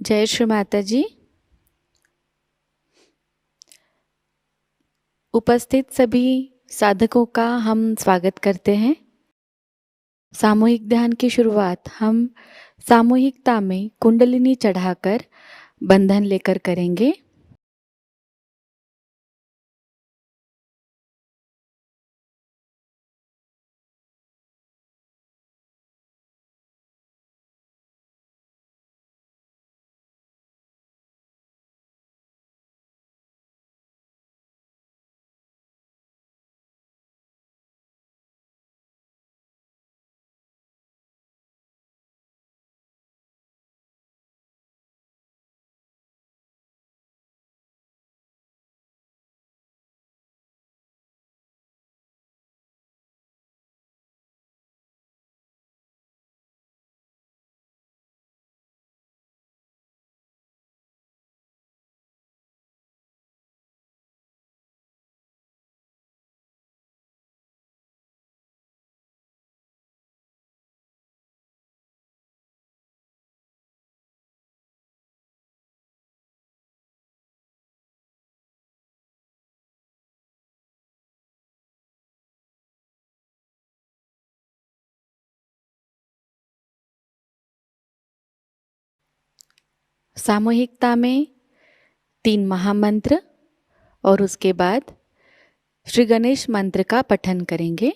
जय श्री माताजी। उपस्थित सभी साधकों का हम स्वागत करते हैं। सामूहिक ध्यान की शुरुआत हम सामूहिकता में कुंडलिनी चढ़ाकर बंधन लेकर करेंगे। सामूहिकता में 3 महामंत्र और उसके बाद श्री गणेश मंत्र का पठन करेंगे।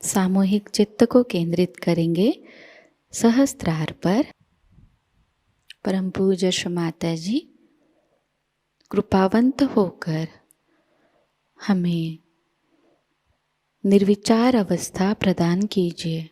सामूहिक चित्त को केंद्रित करेंगे सहस्त्रार पर। परम पूज्य श्री माताजी कृपावंत होकर हमें निर्विचार अवस्था प्रदान कीजिए।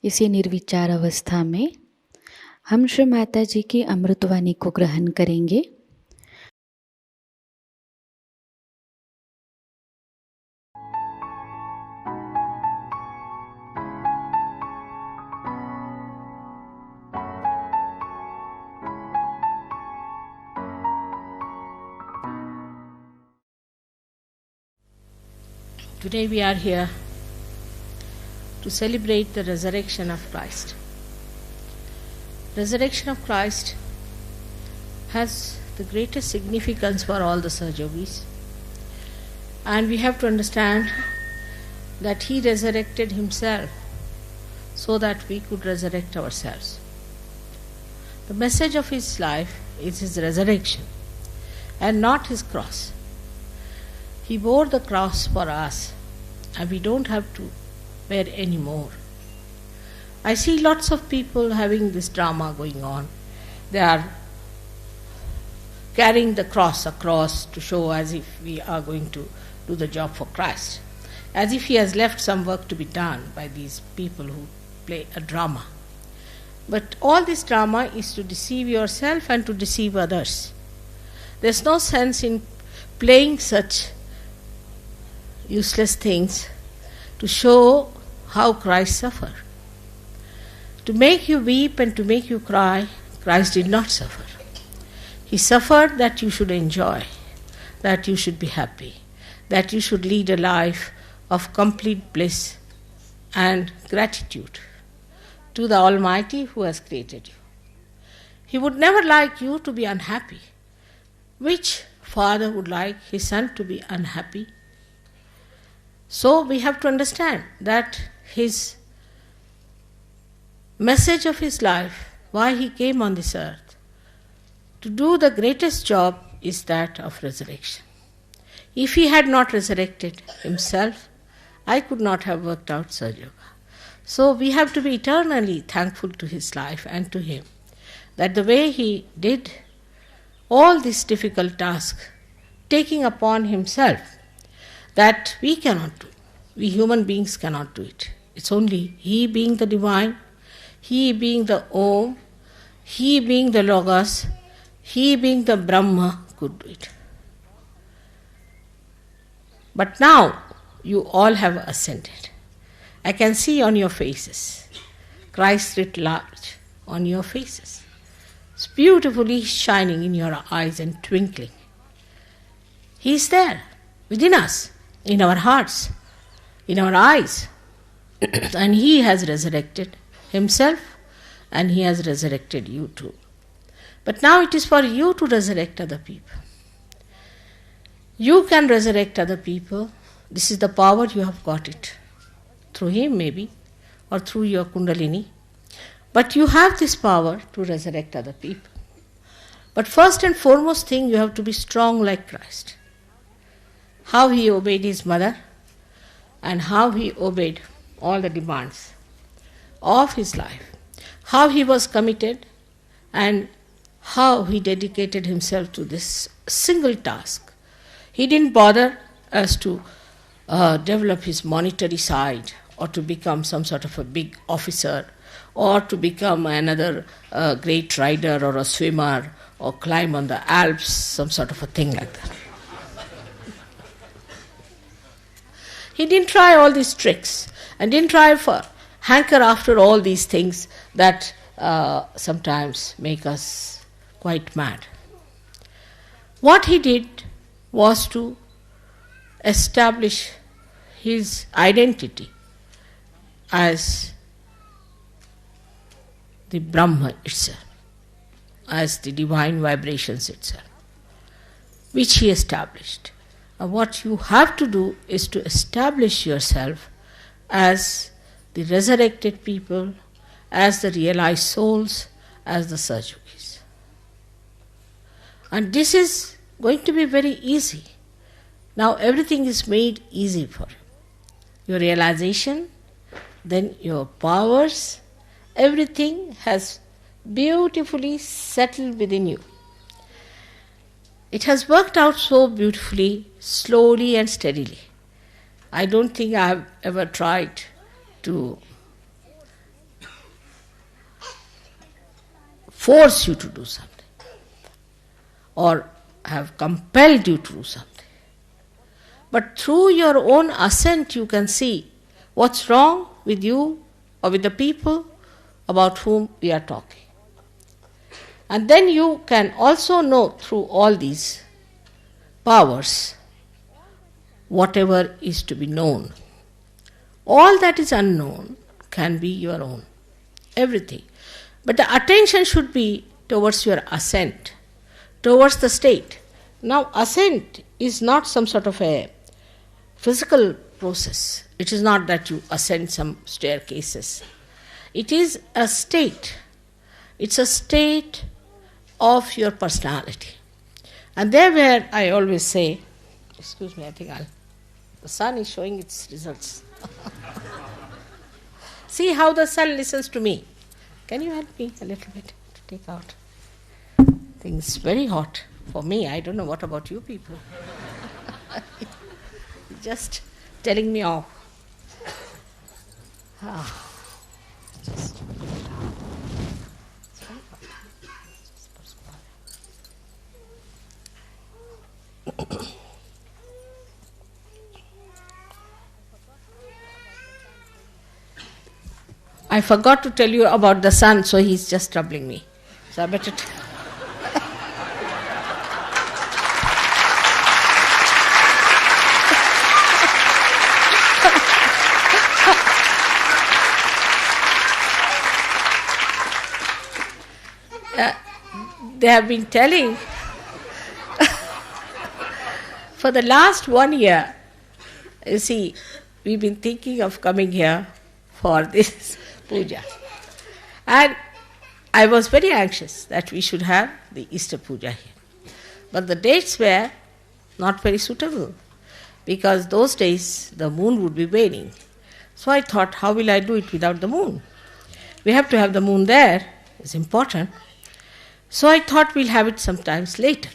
इसी निर्विचार अवस्था में हम श्री माता जी की अमृतवाणी को ग्रहण करेंगे। Today we are here to celebrate the resurrection of Christ. Resurrection of Christ has the greatest significance for all the Sahajogis, and we have to understand that He resurrected Himself so that we could resurrect ourselves. The message of His life is His resurrection and not His cross. He bore the cross for us, and we don't have to wear anymore. I see lots of people having this drama going on. They are carrying the cross across to show as if we are going to do the job for Christ, as if he has left some work to be done by these people who play a drama. But all this drama is to deceive yourself and to deceive others. There's no sense in playing such useless things to show how Christ suffered. To make you weep and to make you cry, Christ did not suffer. He suffered that you should enjoy, that you should be happy, that you should lead a life of complete bliss and gratitude to the Almighty who has created you. He would never like you to be unhappy. Which father would like his son to be unhappy? So we have to understand that his message of his life, why he came on this earth, to do the greatest job is that of resurrection. If he had not resurrected himself, I could not have worked out Sahajayoga. So we have to be eternally thankful to his life and to him, that the way he did all this difficult task, taking upon himself, that we cannot do. We human beings cannot do it. It's only he being the divine, he being the Om, he being the Logos, he being the Brahma could do it. But now you all have ascended. I can see on your faces, Christ writ large on your faces. It's beautifully shining in your eyes and twinkling. He is there within us, in our hearts, in our eyes. And he has resurrected himself and he has resurrected you too. But now it is for you to resurrect other people. You can resurrect other people. This is the power, you have got it. Through him maybe, or through your Kundalini. But you have this power to resurrect other people. But first and foremost thing, you have to be strong like Christ. How he obeyed his mother and how he obeyed all the demands of his life. How he was committed and how he dedicated himself to this single task. He didn't bother as to develop his monetary side or to become some sort of a big officer or to become another great rider or a swimmer or climb on the Alps, some sort of a thing like that. He didn't try all these tricks and didn't try for hanker after all these things that sometimes make us quite mad. What he did was to establish his identity as the Brahma itself, as the divine vibrations itself, which he established. And what you have to do is to establish yourself as the resurrected people, as the realized souls, as the Sahajogis. And this is going to be very easy. Now everything is made easy for you. Your realization, then your powers, everything has beautifully settled within you. It has worked out so beautifully, slowly and steadily. I don't think I have ever tried to force you to do something or have compelled you to do something. But through your own assent you can see what's wrong with you or with the people about whom we are talking. And then you can also know through all these powers whatever is to be known. All that is unknown can be your own. Everything. But the attention should be towards your ascent, towards the state. Now ascent is not some sort of a physical process. It is not that you ascend some staircases. It is a state. It's a state of your personality. And there where I always say, excuse me, I think the sun is showing its results. See how the sun listens to me. Can you help me a little bit to take out? Things very hot for me. I don't know what about you people. Just telling me off. Just put it down. It's very hot. Just put it. I forgot to tell you about the sun, so he's just troubling me. So I better they have been telling for the last 1 year, you see, we've been thinking of coming here for this puja. And I was very anxious that we should have the Easter puja here. But the dates were not very suitable because those days the moon would be waning. So I thought, how will I do it without the moon? We have to have the moon there, it's important. So I thought we'll have it sometimes later.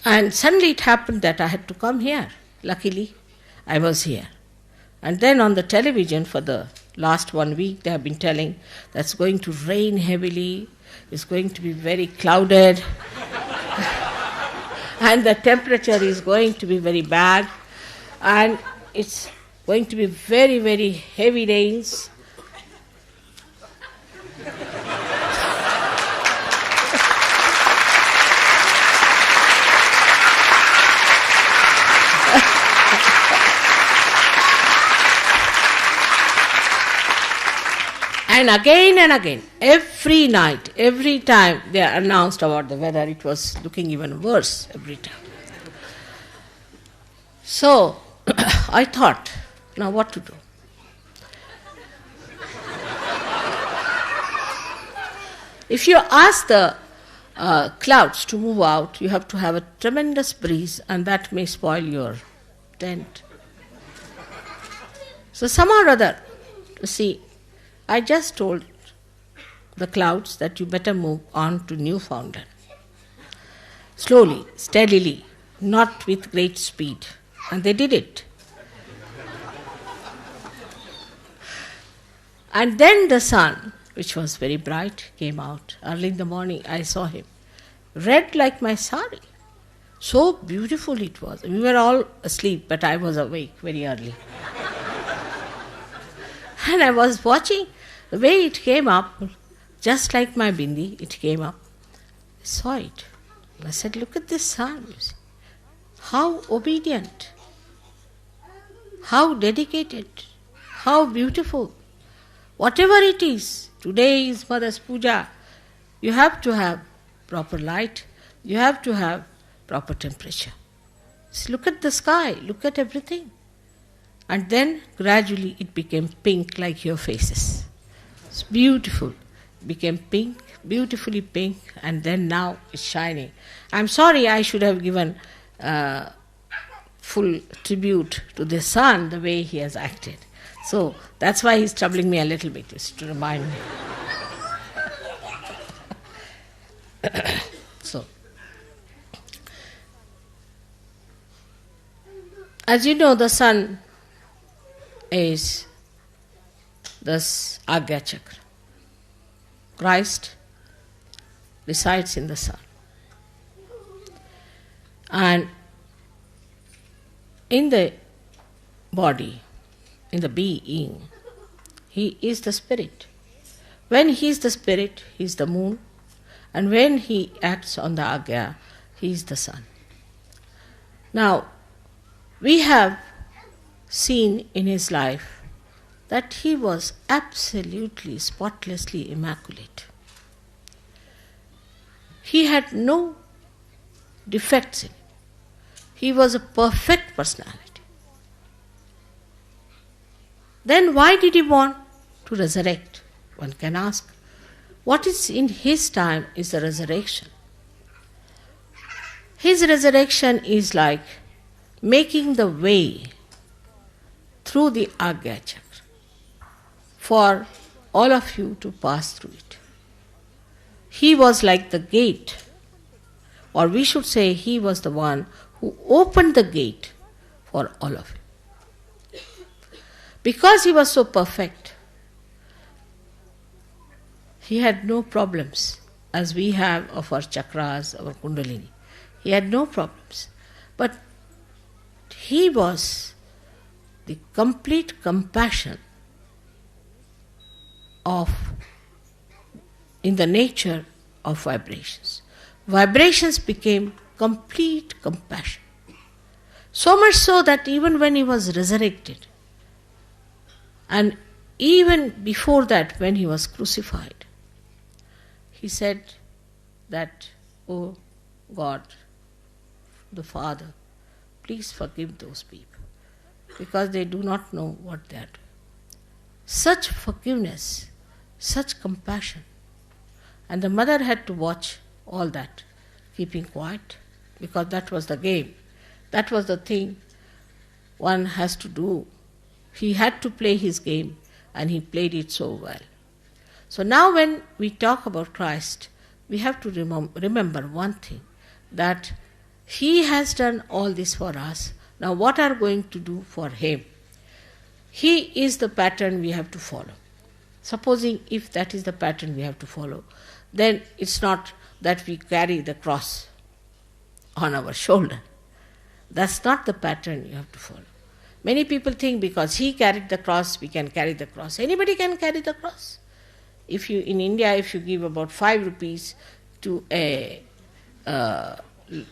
And suddenly it happened that I had to come here. Luckily, I was here. And then on the television for the last 1 week, they have been telling that it's going to rain heavily, it's going to be very clouded, and the temperature is going to be very bad, and it's going to be very, very heavy rains. And again, every night, every time they announced about the weather, it was looking even worse every time. So I thought, now what to do? If you ask the clouds to move out, you have to have a tremendous breeze, and that may spoil your tent. So somehow or other, you see, I just told the clouds that you better move on to Newfoundland. Slowly, steadily, not with great speed. And they did it. And then the sun, which was very bright, came out. Early in the morning, I saw him. Red like my sari. So beautiful it was. We were all asleep, but I was awake very early. And I was watching the way it came up, just like my bindi, it came up. I saw it. I said, look at this sun. How obedient, how dedicated, how beautiful. Whatever it is, today is Mother's Puja, you have to have proper light, you have to have proper temperature. So look at the sky, look at everything. And then gradually it became pink like your faces. It's beautiful. It became pink, beautifully pink, and then now it's shining. I'm sorry I should have given full tribute to the sun, the way he has acted. So that's why he's troubling me a little bit, just to remind me. So, as you know, the sun is this Agya Chakra. Christ resides in the sun. And in the body, in the being, he is the spirit. When he is the spirit, he is the moon. And when he acts on the Agya, he is the sun. Now, we have seen in his life that he was absolutely, spotlessly immaculate. He had no defects in him. He was a perfect personality. Then why did he want to resurrect? One can ask. What is in his time is the resurrection. His resurrection is like making the way through the Agya Chakra. for all of you to pass through it. He was like the gate, or we should say he was the one who opened the gate for all of you. Because he was so perfect, he had no problems as we have of our chakras, our kundalini. He had no problems. But he was the complete compassion in the nature of vibrations. Vibrations became complete compassion. So much so that even when he was resurrected, and even before that when he was crucified, he said that, "Oh God, the Father, please forgive those people, because they do not know what they are doing." Such forgiveness, such compassion. And the mother had to watch all that, keeping quiet, because that was the game. That was the thing one has to do. He had to play his game, and he played it so well. So now when we talk about Christ, we have to remember one thing, that he has done all this for us. Now what are we going to do for him? He is the pattern we have to follow. Supposing if that is the pattern we have to follow, then it's not that we carry the cross on our shoulder. That's not the pattern you have to follow. Many people think because he carried the cross, we can carry the cross. Anybody can carry the cross. If you in India, if you give about 5 rupees to a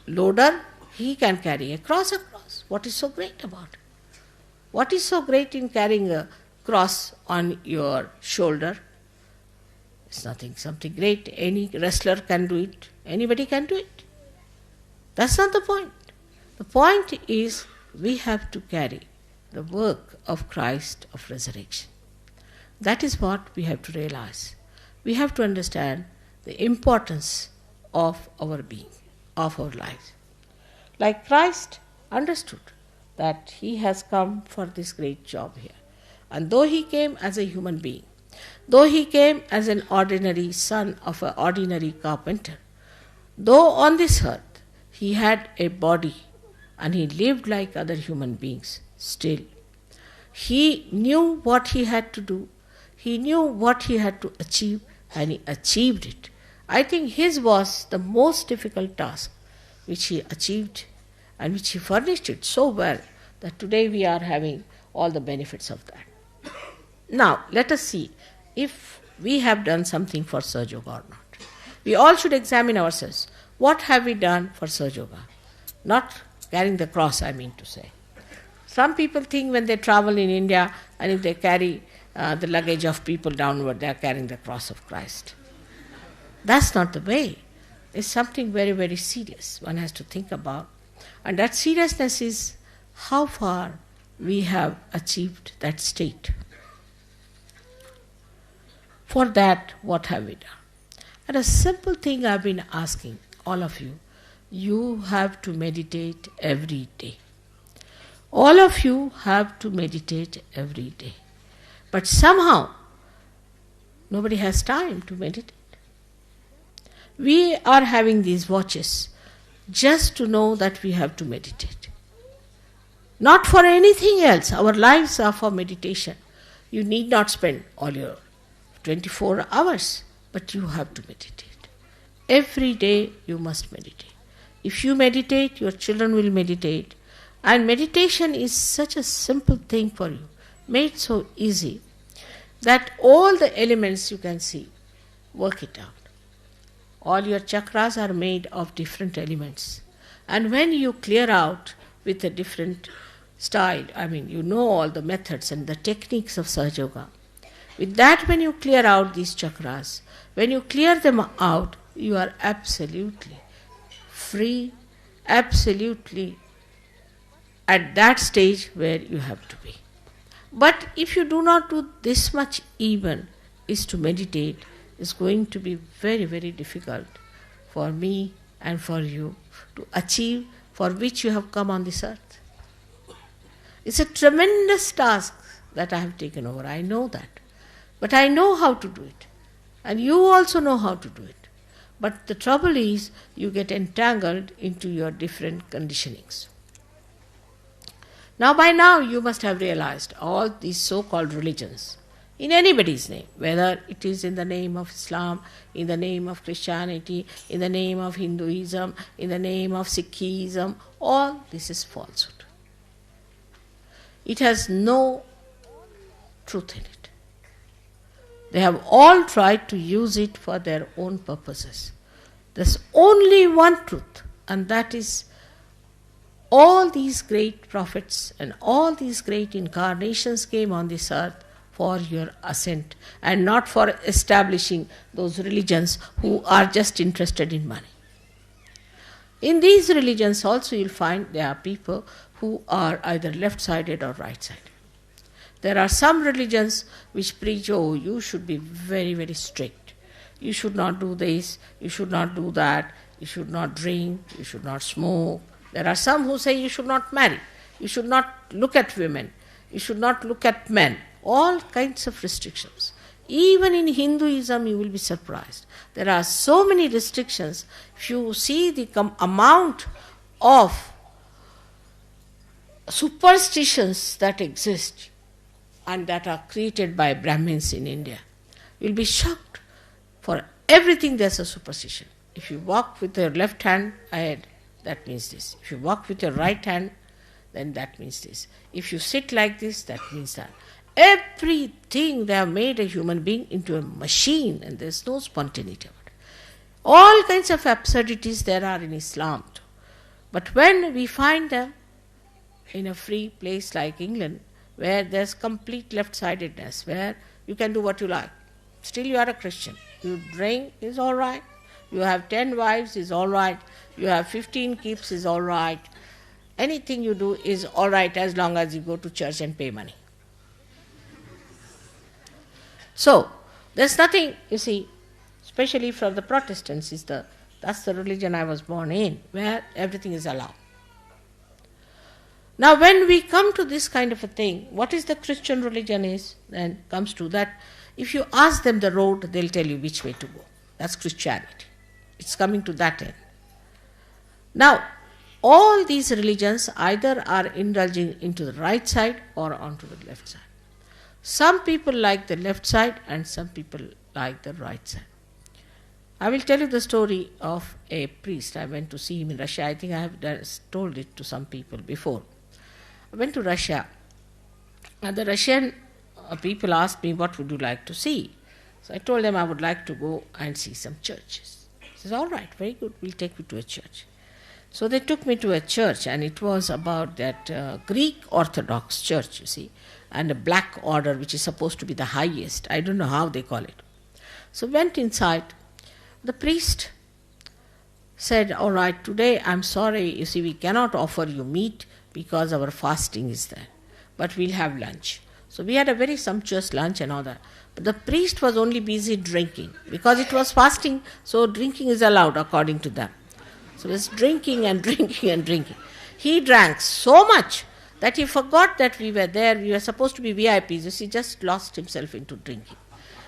loader, he can carry a cross across. What is so great about it? What is so great in carrying a cross on your shoulder? It's something great. Any wrestler can do it. Anybody can do it. That's not the point. The point is we have to carry the work of Christ of resurrection. That is what we have to realize. We have to understand the importance of our being, of our lives. Like Christ understood that he has come for this great job here. And though he came as a human being, though he came as an ordinary son of an ordinary carpenter, though on this earth he had a body and he lived like other human beings, still he knew what he had to do, he knew what he had to achieve, and he achieved it. I think his was the most difficult task which he achieved, and which he furnished it so well that today we are having all the benefits of that. Now, let us see if we have done something for Sahajayoga or not. We all should examine ourselves. What have we done for Sahajayoga? Not carrying the cross, I mean to say. Some people think when they travel in India and if they carry the luggage of people downward, they are carrying the cross of Christ. That's not the way. It's something very, very serious one has to think about. And that seriousness is how far we have achieved that state. For that, what have we done? And a simple thing I've been asking all of you, you have to meditate every day. All of you have to meditate every day. But somehow, nobody has time to meditate. We are having these watches just to know that we have to meditate. Not for anything else. Our lives are for meditation. You need not spend all your 24 hours, but you have to meditate. Every day you must meditate. If you meditate, your children will meditate. And meditation is such a simple thing for you, made so easy, that all the elements you can see, work it out. All your chakras are made of different elements. And when you clear out with a different style, you know all the methods and the techniques of Sahajayoga. With that, when you clear out these chakras, when you clear them out, you are absolutely free, absolutely at that stage where you have to be. But if you do not do this much even, is to meditate, is going to be very, very difficult for me and for you to achieve for which you have come on this earth. It's a tremendous task that I have taken over. I know that. But I know how to do it. And you also know how to do it. But the trouble is, you get entangled into your different conditionings. Now, by now, you must have realized all these so-called religions, in anybody's name, whether it is in the name of Islam, in the name of Christianity, in the name of Hinduism, in the name of Sikhism, all this is falsehood. It has no truth in it. They have all tried to use it for their own purposes. There's only one truth, and that is all these great prophets and all these great incarnations came on this earth for your ascent and not for establishing those religions who are just interested in money. In these religions also you'll find there are people who are either left-sided or right-sided. There are some religions which preach, oh, you should be very, very strict. You should not do this, you should not do that, you should not drink, you should not smoke. There are some who say you should not marry, you should not look at women, you should not look at men. All kinds of restrictions. Even in Hinduism you will be surprised. There are so many restrictions. If you see the amount of superstitions that exist and that are created by Brahmins in India, you'll be shocked. For everything there's a superstition. If you walk with your left hand ahead, that means this. If you walk with your right hand, then that means this. If you sit like this, that means that. Everything, they have made a human being into a machine, and there's no spontaneity about it. All kinds of absurdities there are in Islam too. But when we find them in a free place like England, where there's complete left-sidedness, where you can do what you like, still you are a Christian. You drink is all right. You have 10 wives is all right. You have 15 keeps is all right. Anything you do is all right as long as you go to church and pay money. So, there's nothing, you see, especially from the Protestants, that's the religion I was born in, where everything is allowed. Now, when we come to this kind of a thing, what is the Christian religion is, then comes to that, if you ask them the road, they'll tell you which way to go. That's Christianity. It's coming to that end. Now, all these religions either are indulging into the right side or onto the left side. Some people like the left side and some people like the right side. I will tell you the story of a priest. I went to see him in Russia. I think I have told it to some people before. I went to Russia, and the Russian people asked me, what would you like to see? So I told them I would like to go and see some churches. He says, all right, very good, we'll take you to a church. So they took me to a church, and it was about that Greek Orthodox church, you see, and a black order, which is supposed to be the highest. I don't know how they call it. So went inside. The priest said, all right, today I'm sorry, you see, we cannot offer you meat because our fasting is there, but we'll have lunch. So we had a very sumptuous lunch and all that. But the priest was only busy drinking. Because it was fasting, so drinking is allowed according to them. So he was drinking and drinking and drinking. He drank so much that he forgot that we were there. We were supposed to be VIPs. You see, just lost himself into drinking.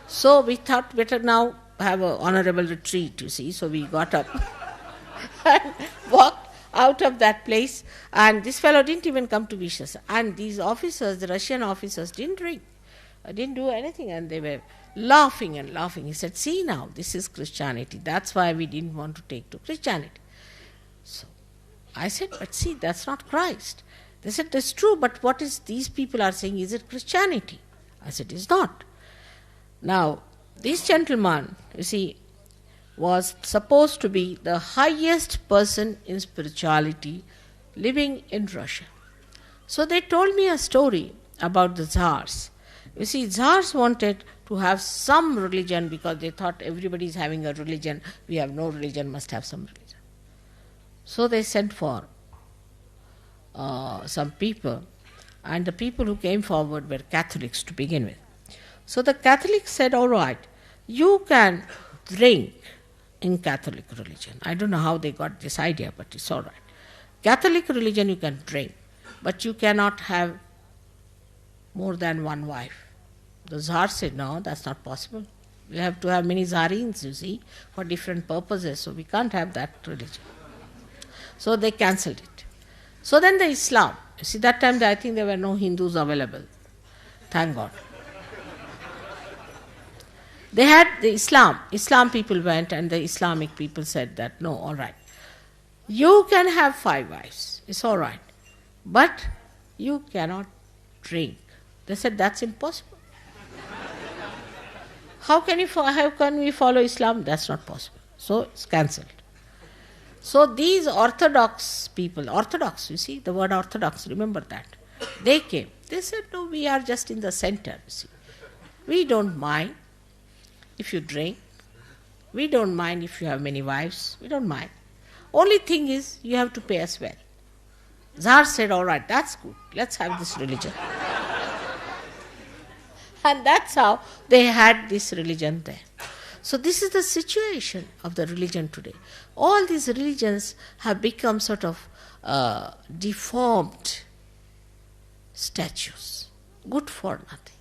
So we thought better now have an honorable retreat, you see. So we got up and walked out of that place, and this fellow didn't even come to wish us. And these officers, the Russian officers, didn't drink, didn't do anything, and they were laughing and laughing. He said, see now, this is Christianity. That's why we didn't want to take to Christianity. So I said, but see, that's not Christ. They said, that's true, but what is these people are saying, is it Christianity? I said, it's not. Now, this gentleman, you see, was supposed to be the highest person in spirituality living in Russia. So they told me a story about the Tsars. You see, Tsars wanted to have some religion because they thought everybody is having a religion. We have no religion, must have some religion. So they sent for some people, and the people who came forward were Catholics to begin with. So the Catholics said, all right, you can drink in Catholic religion. I don't know how they got this idea, but it's all right. Catholic religion you can drink, but you cannot have more than one wife. The Tsar said, no, that's not possible. We have to have many Tsarins, you see, for different purposes, so we can't have that religion. So they cancelled it. So then the Islam, you see, that time I think there were no Hindus available. Thank God. They had the Islam people went, and the Islamic people said that, no, all right. You can have 5 wives, it's all right. But you cannot drink. They said, that's impossible. How can we follow Islam? That's not possible. So it's cancelled. So these Orthodox people, you see, the word Orthodox, remember that. They came. They said, no, we are just in the center, you see. We don't mind if you drink. We don't mind if you have many wives. We don't mind. Only thing is, you have to pay us well. Tsar said, all right, that's good. Let's have this religion. And that's how they had this religion there. So this is the situation of the religion today. All these religions have become sort of deformed statues, good for nothing.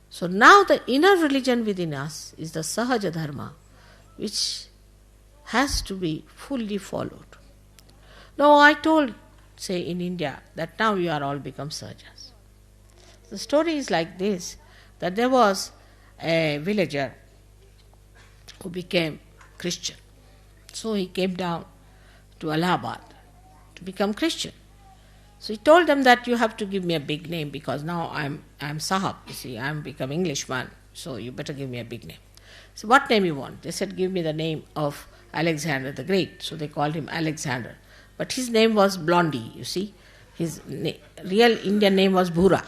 So now the inner religion within us is the Sahaja Dharma, which has to be fully followed. Now I told, say in India, that now you are all become Sahajas. The story is like this, that there was a villager who became Christian. So he came down to Allahabad to become Christian. So he told them that you have to give me a big name because now I'm Sahab, you see, I'm become Englishman, so you better give me a big name. So what name you want? They said, give me the name of Alexander the Great. So they called him Alexander. But his name was Blondie, you see. His real Indian name was Bhura.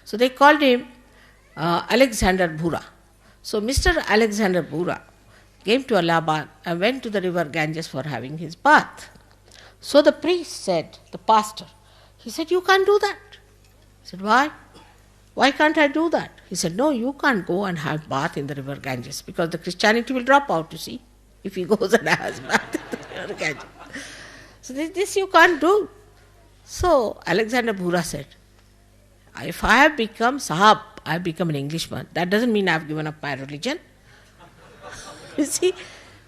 So they called him Alexander Bhura. So Mr. Alexander Bhura came to Allahabad and went to the river Ganges for having his bath. So the priest said, the pastor, he said, you can't do that. He said, why? Why can't I do that? He said, no, you can't go and have bath in the river Ganges because the Christianity will drop out, you see, if he goes and has bath in the river Ganges. So this you can't do. So Alexander Bhura said, if I have become Sahab, I have become an Englishman, that doesn't mean I have given up my religion. You see,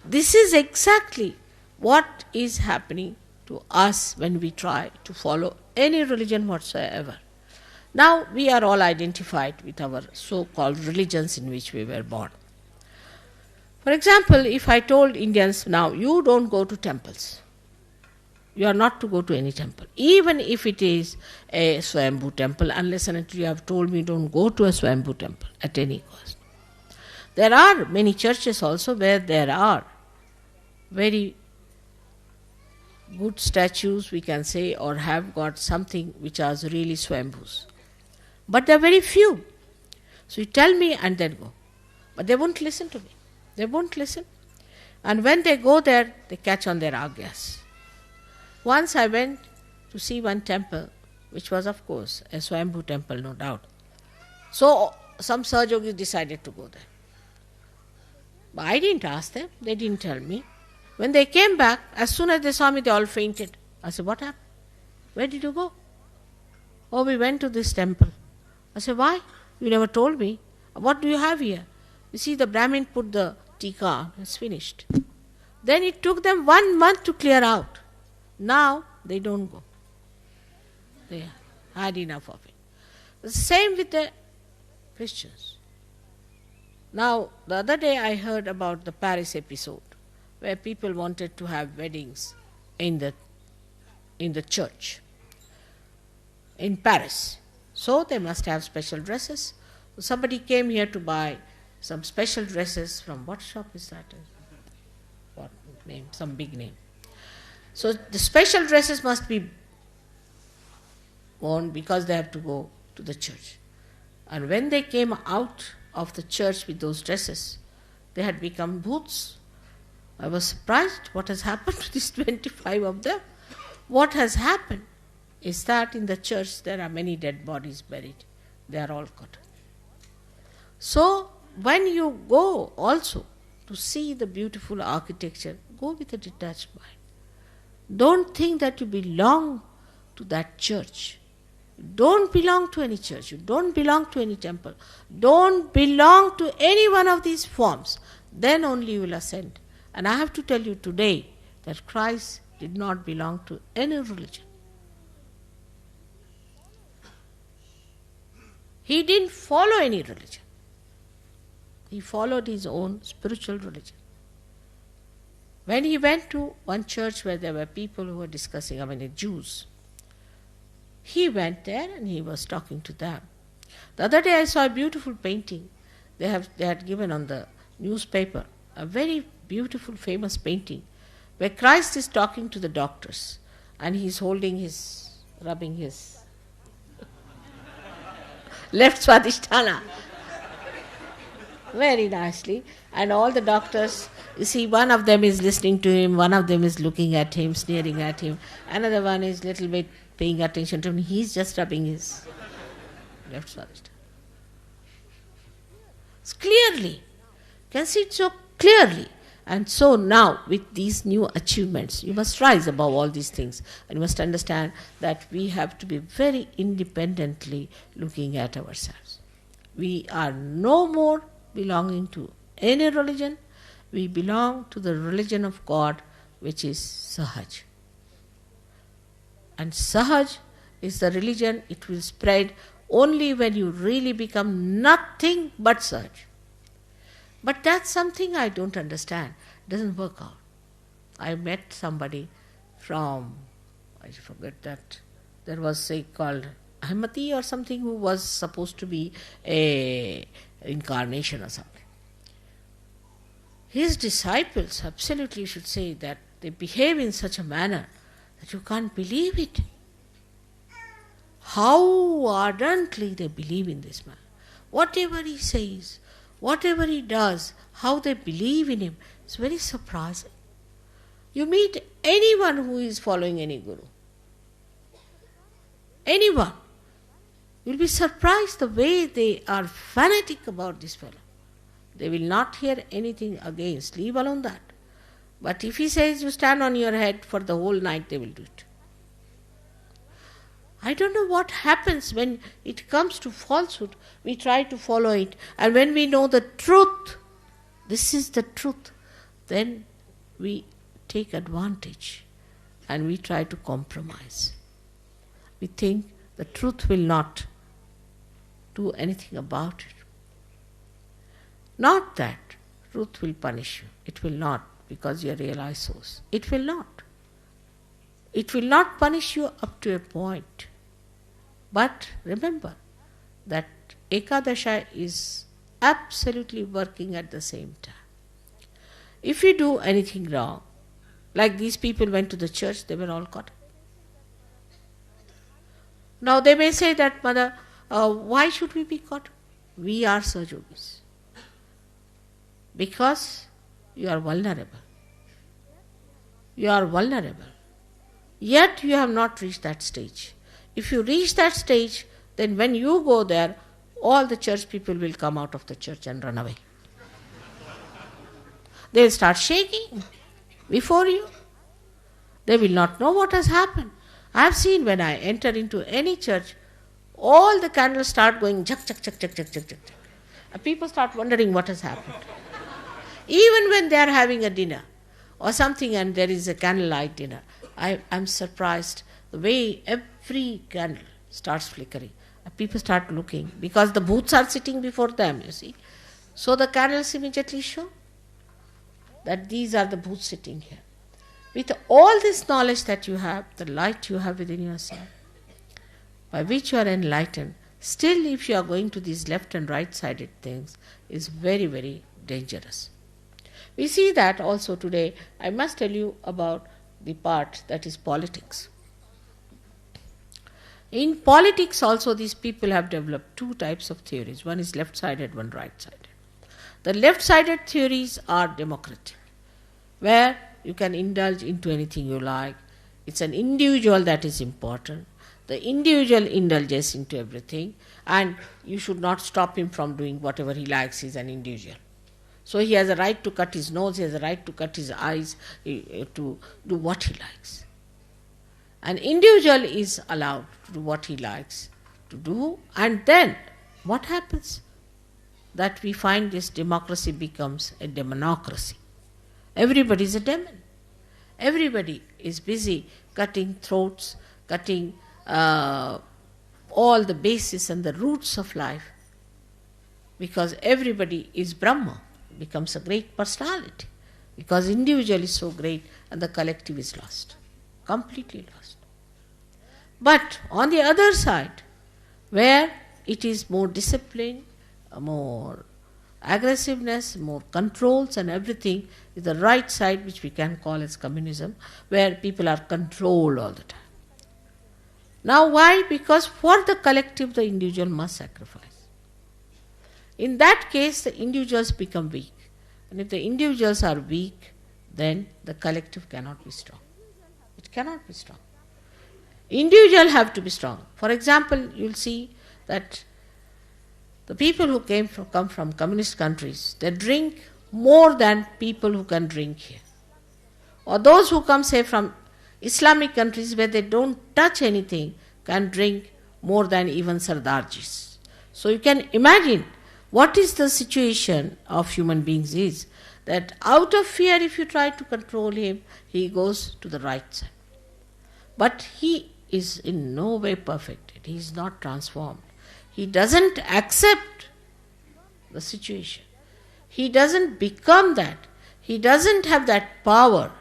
this is exactly what is happening to us when we try to follow any religion whatsoever. Now we are all identified with our so-called religions in which we were born. For example, if I told Indians, now you don't go to temples. You are not to go to any temple, even if it is a Swayambhu temple, unless and until you have told me don't go to a Swayambhu temple at any cost. There are many churches also where there are very good statues, we can say, or have got something which are really Swayambhus. But there are very few. So you tell me and then go. But they won't listen to me. They won't listen. And when they go there, they catch on their agyas. Once I went to see one temple, which was of course a Swayambhu temple, no doubt. So some Sahajogis decided to go there. But I didn't ask them, they didn't tell me. When they came back, as soon as they saw me, they all fainted. I said, what happened? Where did you go? Oh, we went to this temple. I said, why? You never told me. What do you have here? You see, the Brahmin put the tika on, it's finished. Then it took them 1 month to clear out. Now they don't go. They had enough of it. The same with the Christians. Now, the other day I heard about the Paris episode, where people wanted to have weddings in the church in Paris. So they must have special dresses. Somebody came here to buy some special dresses from what shop is that? What name? Some big name. So the special dresses must be worn because they have to go to the church. And when they came out of the church with those dresses, they had become booths. I was surprised what has happened to these 25 of them. What has happened is that in the church there are many dead bodies buried. They are all cut. So when you go also to see the beautiful architecture, go with a detached mind. Don't think that you belong to that church. Don't belong to any church. You don't belong to any temple. Don't belong to any one of these forms. Then only you will ascend. And I have to tell you today that Christ did not belong to any religion. He didn't follow any religion. He followed his own spiritual religion. When he went to one church where there were people who were discussing, the Jews, he went there and he was talking to them. The other day I saw a beautiful painting. They had given on the newspaper a very beautiful, famous painting where Christ is talking to the doctors and he's rubbing his left swadhisthana very nicely, and all the doctors, you see, one of them is listening to him, one of them is looking at him, sneering at him, another one is little bit paying attention to him. He's just rubbing his left swadhisthana. It's clearly, you can see it so clearly. And so now, with these new achievements, you must rise above all these things, and you must understand that we have to be very independently looking at ourselves. We are no more belonging to any religion. We belong to the religion of God, which is Sahaj. And Sahaj is the religion, it will spread only when you really become nothing but Sahaj. But that's something I don't understand. It doesn't work out. I met somebody from, I forget that, there was say called Ahmadi or something, who was supposed to be a incarnation or something. His disciples absolutely should say that they behave in such a manner that you can't believe it. How ardently they believe in this man. Whatever he says, whatever he does, how they believe in him, it's very surprising. You meet anyone who is following any guru, anyone, you'll be surprised the way they are fanatic about this fellow. They will not hear anything against, leave alone that. But if he says you stand on your head for the whole night, they will do it. I don't know what happens when it comes to falsehood. We try to follow it, and when we know the truth, this is the truth, then we take advantage and we try to compromise. We think the truth will not do anything about it. Not that truth will punish you. It will not, because you are realized source. It will not. It will not punish you up to a point. But remember that Ekadasha is absolutely working at the same time. If you do anything wrong, like these people went to the church, they were all caught. Now they may say that, Mother, why should we be caught? We are Sahajogis. Because you are vulnerable. You are vulnerable. Yet you have not reached that stage. If you reach that stage, then when you go there, all the church people will come out of the church and run away. They will start shaking before you. They will not know what has happened. I have seen when I enter into any church, all the candles start going chak, chak, chak, chak, chak, chak, chak. And people start wondering what has happened. Even when they are having a dinner or something and there is a candlelight dinner, I am surprised the way every candle starts flickering. And people start looking because the booths are sitting before them, you see. So the candles immediately show that these are the booths sitting here. With all this knowledge that you have, the light you have within yourself, by which you are enlightened, still if you are going to these left and right sided things, is very, very dangerous. We see that also today. I must tell you about the part that is politics. In politics also these people have developed two types of theories. One is left-sided, one right-sided. The left-sided theories are democratic, where you can indulge into anything you like. It's an individual that is important. The individual indulges into everything, and you should not stop him from doing whatever he likes. He's an individual. So he has a right to cut his nose, he has a right to cut his eyes, to do what he likes. An individual is allowed to do what he likes to do, and then what happens? That we find this democracy becomes a demonocracy. Everybody is a demon. Everybody is busy cutting throats, cutting all the bases and the roots of life, because everybody is Brahma, becomes a great personality, because individual is so great and the collective is lost, completely lost. But on the other side, where it is more discipline, more aggressiveness, more controls and everything, is the right side, which we can call as communism, where people are controlled all the time. Now why? Because for the collective the individual must sacrifice. In that case the individuals become weak. And if the individuals are weak, then the collective cannot be strong. It cannot be strong. Individuals have to be strong. For example, you'll see that the people who come from communist countries, they drink more than people who can drink here. Or those who come, say, from Islamic countries where they don't touch anything, can drink more than even Sardarjis. So you can imagine what is the situation of human beings is, that out of fear, if you try to control him, he goes to the right side. But he is in no way perfected. He is not transformed. He doesn't accept the situation. He doesn't become that. He doesn't have that power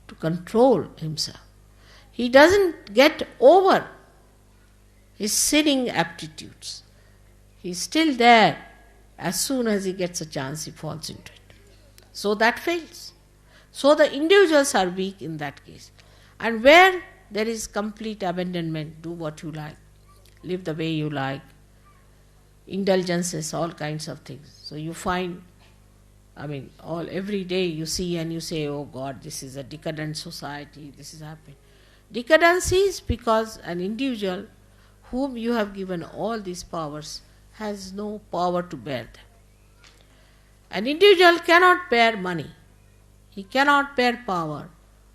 to control himself. He doesn't get over his sinning aptitudes. He's still there. As soon as he gets a chance, he falls into it. So that fails. So the individuals are weak in that case. And where there is complete abandonment, do what you like, live the way you like, indulgences, all kinds of things. So you find, every day you see and you say, oh God, this is a decadent society, this is happening. Decadence is because an individual whom you have given all these powers has no power to bear them. An individual cannot bear money. He cannot bear power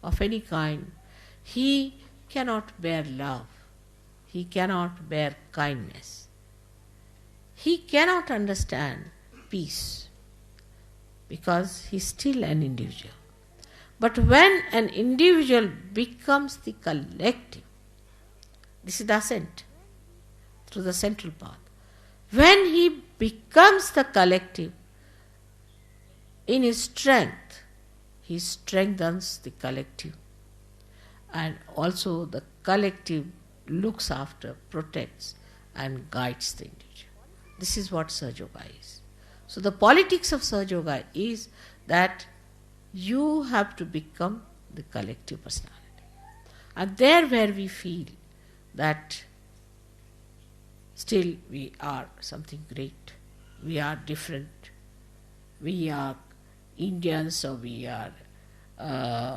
of any kind. He cannot bear love. He cannot bear kindness. He cannot understand peace because he is still an individual. But when an individual becomes the collective, this is the ascent through the central path. When he becomes the collective, in his strength, he strengthens the collective. And also the collective looks after, protects and guides the individual. This is what Sahajayoga is. So the politics of Sahajayoga is that you have to become the collective personality. And there where we feel that still we are something great, we are different, we are Indians or we are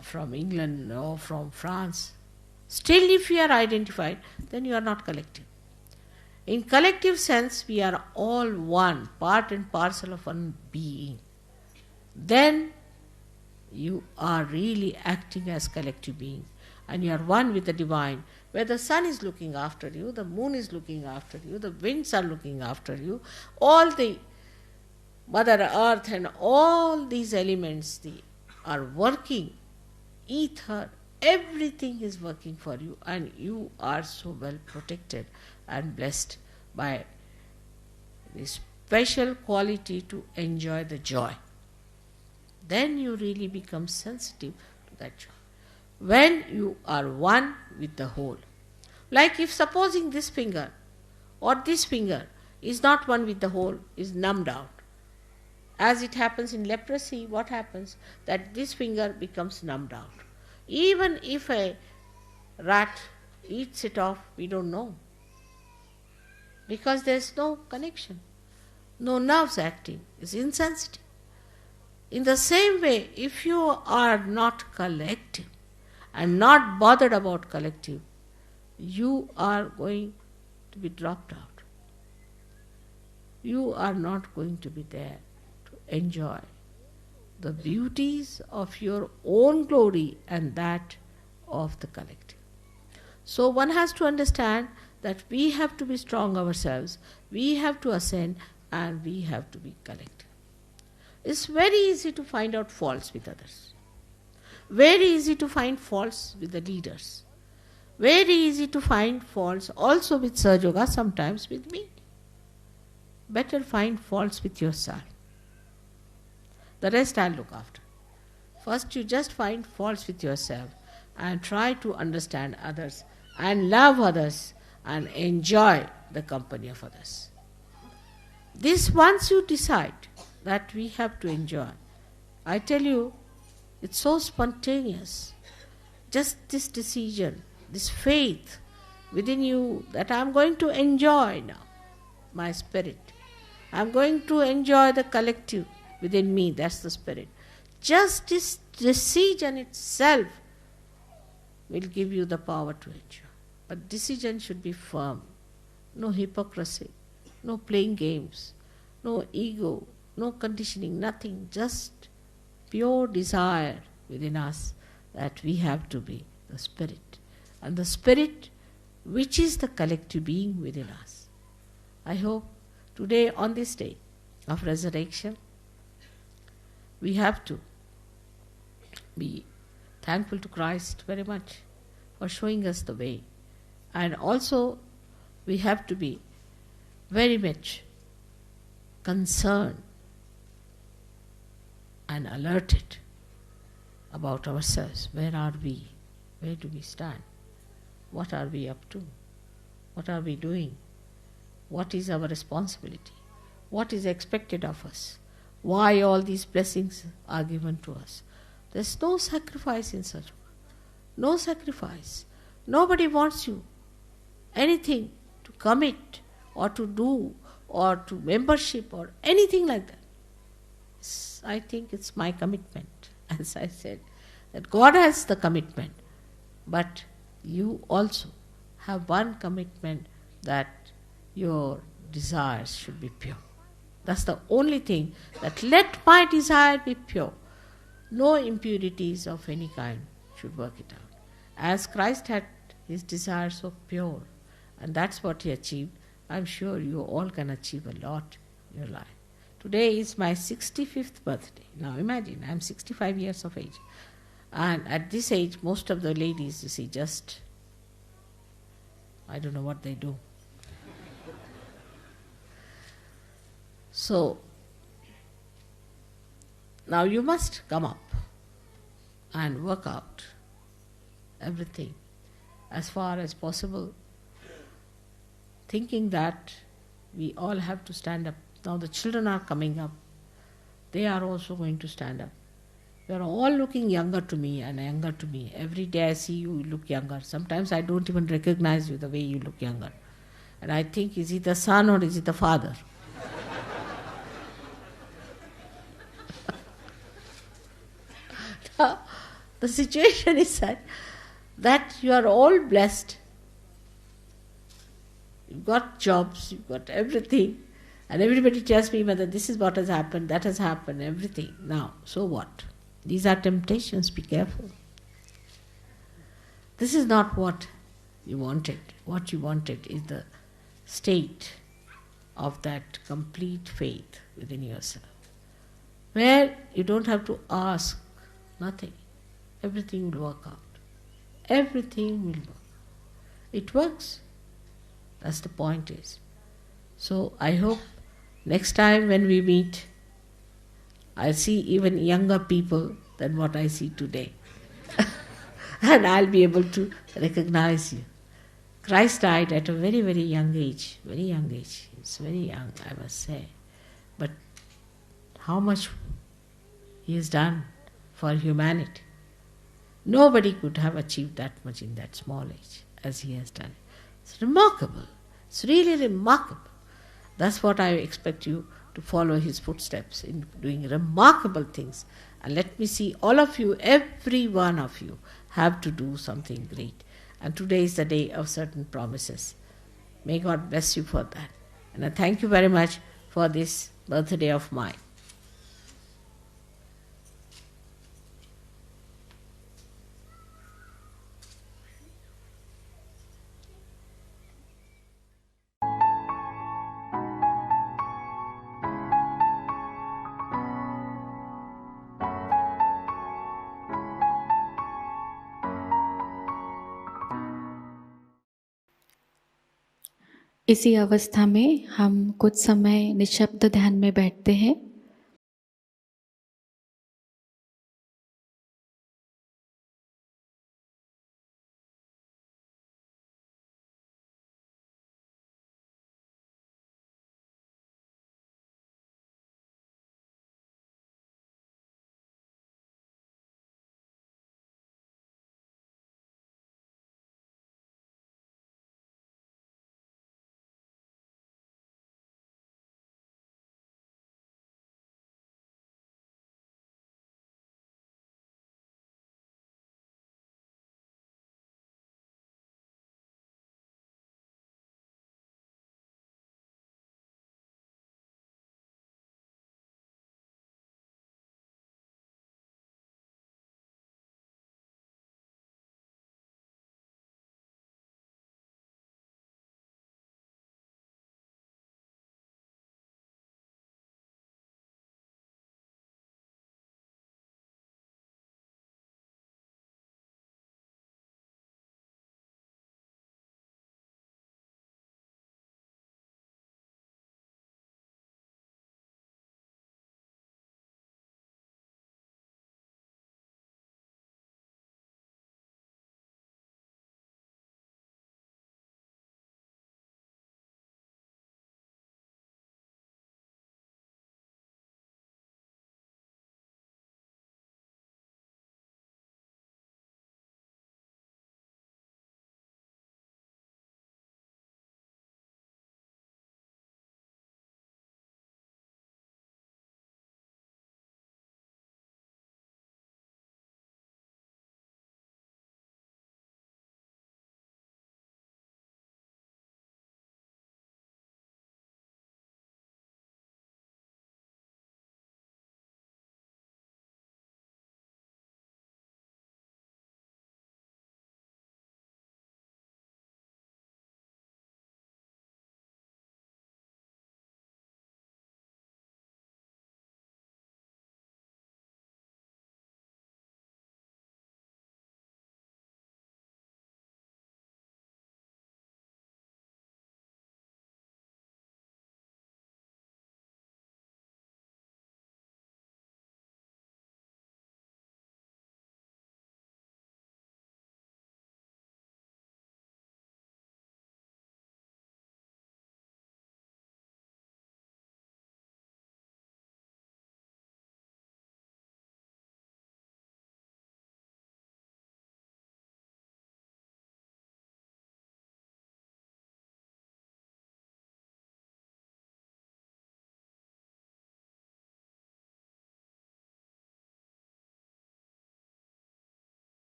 from England or from France. Still if you are identified, then you are not collective. In collective sense, we are all one, part and parcel of one being. Then you are really acting as collective being, and you are one with the divine, where the sun is looking after you, the moon is looking after you, the winds are looking after you, all the Mother Earth and all these elements are working, ether, everything is working for you, and you are so well protected and blessed by this special quality to enjoy the joy. Then you really become sensitive to that joy. When you are one with the whole. Like if supposing this finger or this finger is not one with the whole, is numbed out. As it happens in leprosy, what happens? That this finger becomes numbed out. Even if a rat eats it off, we don't know. Because there is no connection, no nerves acting, it's insensitive. In the same way, if you are not collective and not bothered about collective, you are going to be dropped out. You are not going to be there to enjoy the beauties of your own glory and that of the collective. So one has to understand that we have to be strong ourselves, we have to ascend, and we have to be collective. It's very easy to find out faults with others. Very easy to find faults with the leaders. Very easy to find faults also with Sahajayoga, sometimes with me. Better find faults with yourself. The rest I'll look after. First you just find faults with yourself and try to understand others and love others and enjoy the company of others. This once you decide that we have to enjoy, I tell you, it's so spontaneous. Just this decision, this faith within you that I'm going to enjoy now my spirit. I'm going to enjoy the collective within me, that's the spirit. Just this decision itself will give you the power to enjoy. But decision should be firm. No hypocrisy, no playing games, no ego, no conditioning, nothing. Just pure desire within us that we have to be the spirit. And the spirit which is the collective being within us. I hope today on this day of resurrection, we have to be thankful to Christ very much for showing us the way. And also we have to be very much concerned and alerted about ourselves. Where are we? Where do we stand? What are we up to? What are we doing? What is our responsibility? What is expected of us? Why all these blessings are given to us? There's no sacrifice in such work. No sacrifice. Nobody wants you anything to commit or to do or to membership or anything like that. I think it's my commitment, as I said, that God has the commitment, but you also have one commitment, that your desires should be pure. That's the only thing, that let my desire be pure. No impurities of any kind should work it out. As Christ had his desire so pure, and that's what he achieved, I'm sure you all can achieve a lot in your life. Today is my 65th birthday. Now imagine, I'm 65 years of age. And at this age, most of the ladies, you see, just, I don't know what they do. So, now you must come up and work out everything as far as possible, thinking that we all have to stand up. Now the children are coming up. They are also going to stand up. You are all looking younger to me and younger to me. Every day I see you look younger. Sometimes I don't even recognize you the way you look younger. And I think, is he the son or is he the father? Now, the situation is such that you are all blessed. You've got jobs, you've got everything. And everybody tells me whether this is what has happened, that has happened, everything. Now, so what? These are temptations, be careful. This is not what you wanted. What you wanted is the state of that complete faith within yourself, where you don't have to ask nothing. Everything will work out. Everything will work. It works. That's the point is. So I hope next time when we meet, I'll see even younger people than what I see today. And I'll be able to recognize you. Christ died at a very, very young age. Very young age. He's very young, I must say. But how much he has done for humanity. Nobody could have achieved that much in that small age as he has done. It's remarkable. It's really remarkable. That's what I expect you to follow his footsteps in doing remarkable things. And let me see all of you, every one of you, have to do something great. And today is the day of certain promises. May God bless you for that. And I thank you very much for this birthday of mine. इसी अवस्था में हम कुछ समय निशब्द ध्यान में बैठते हैं।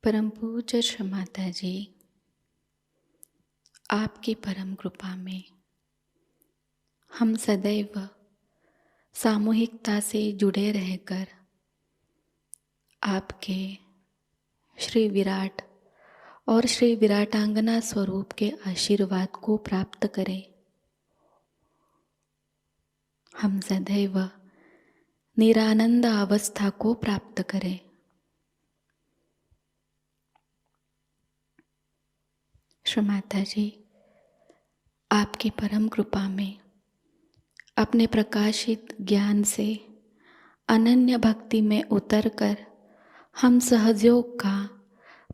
परम पूज्य श्री माताजी, आपकी परम कृपा में हम सदैव सामूहिकता से जुड़े रहकर आपके श्री विराट और श्री विराटांगना स्वरूप के आशीर्वाद को प्राप्त करें। हम सदैव निरानंद अवस्था को प्राप्त करें। श्री माताजी, आपकी परम कृपा में अपने प्रकाशित ज्ञान से अनन्य भक्ति में उतरकर हम सहयोग का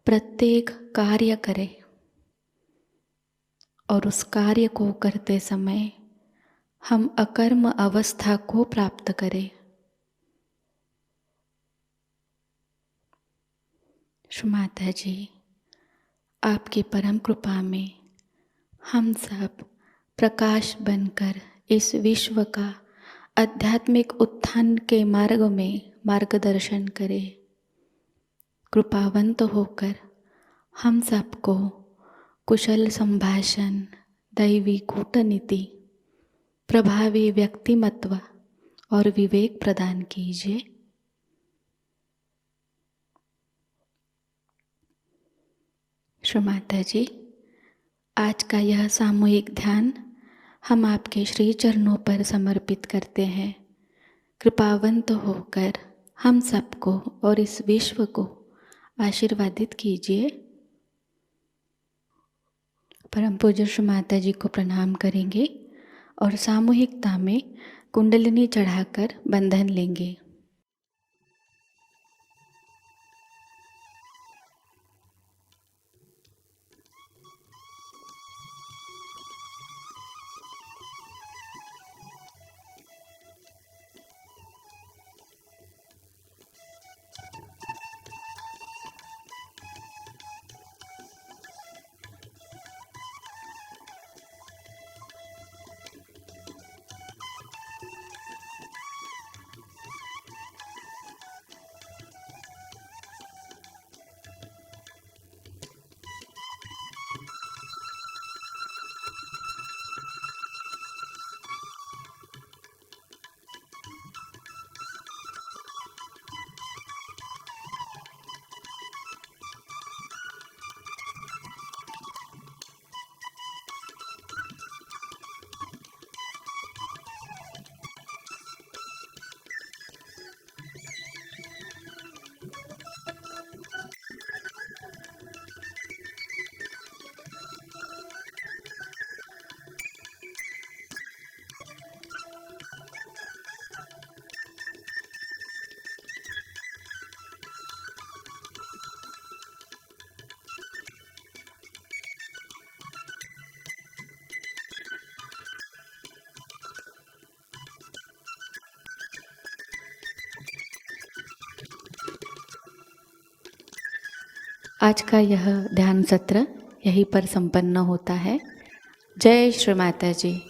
प्रत्येक कार्य करें और उस कार्य को करते समय हम अकर्म अवस्था को प्राप्त करें। श्री माता जी, आपकी परम कृपा में हम सब प्रकाश बनकर इस विश्व का आध्यात्मिक उत्थान के मार्ग में मार्गदर्शन करें। कृपावंत होकर हम सबको कुशल संभाषण, दैवी कूटनीति, प्रभावी व्यक्तिमत्व और विवेक प्रदान कीजिए। श्री माता जी, आज का यह सामूहिक ध्यान हम आपके श्री चरणों पर समर्पित करते हैं। कृपावंत होकर हम सबको और इस विश्व को आशीर्वादित कीजिए। परम पूज्य श्री माता जी को प्रणाम करेंगे और सामूहिकता में कुंडलिनी चढ़ाकर बंधन लेंगे। आज का यह ध्यान सत्र यहीं पर संपन्न होता है। जय श्री माता जी।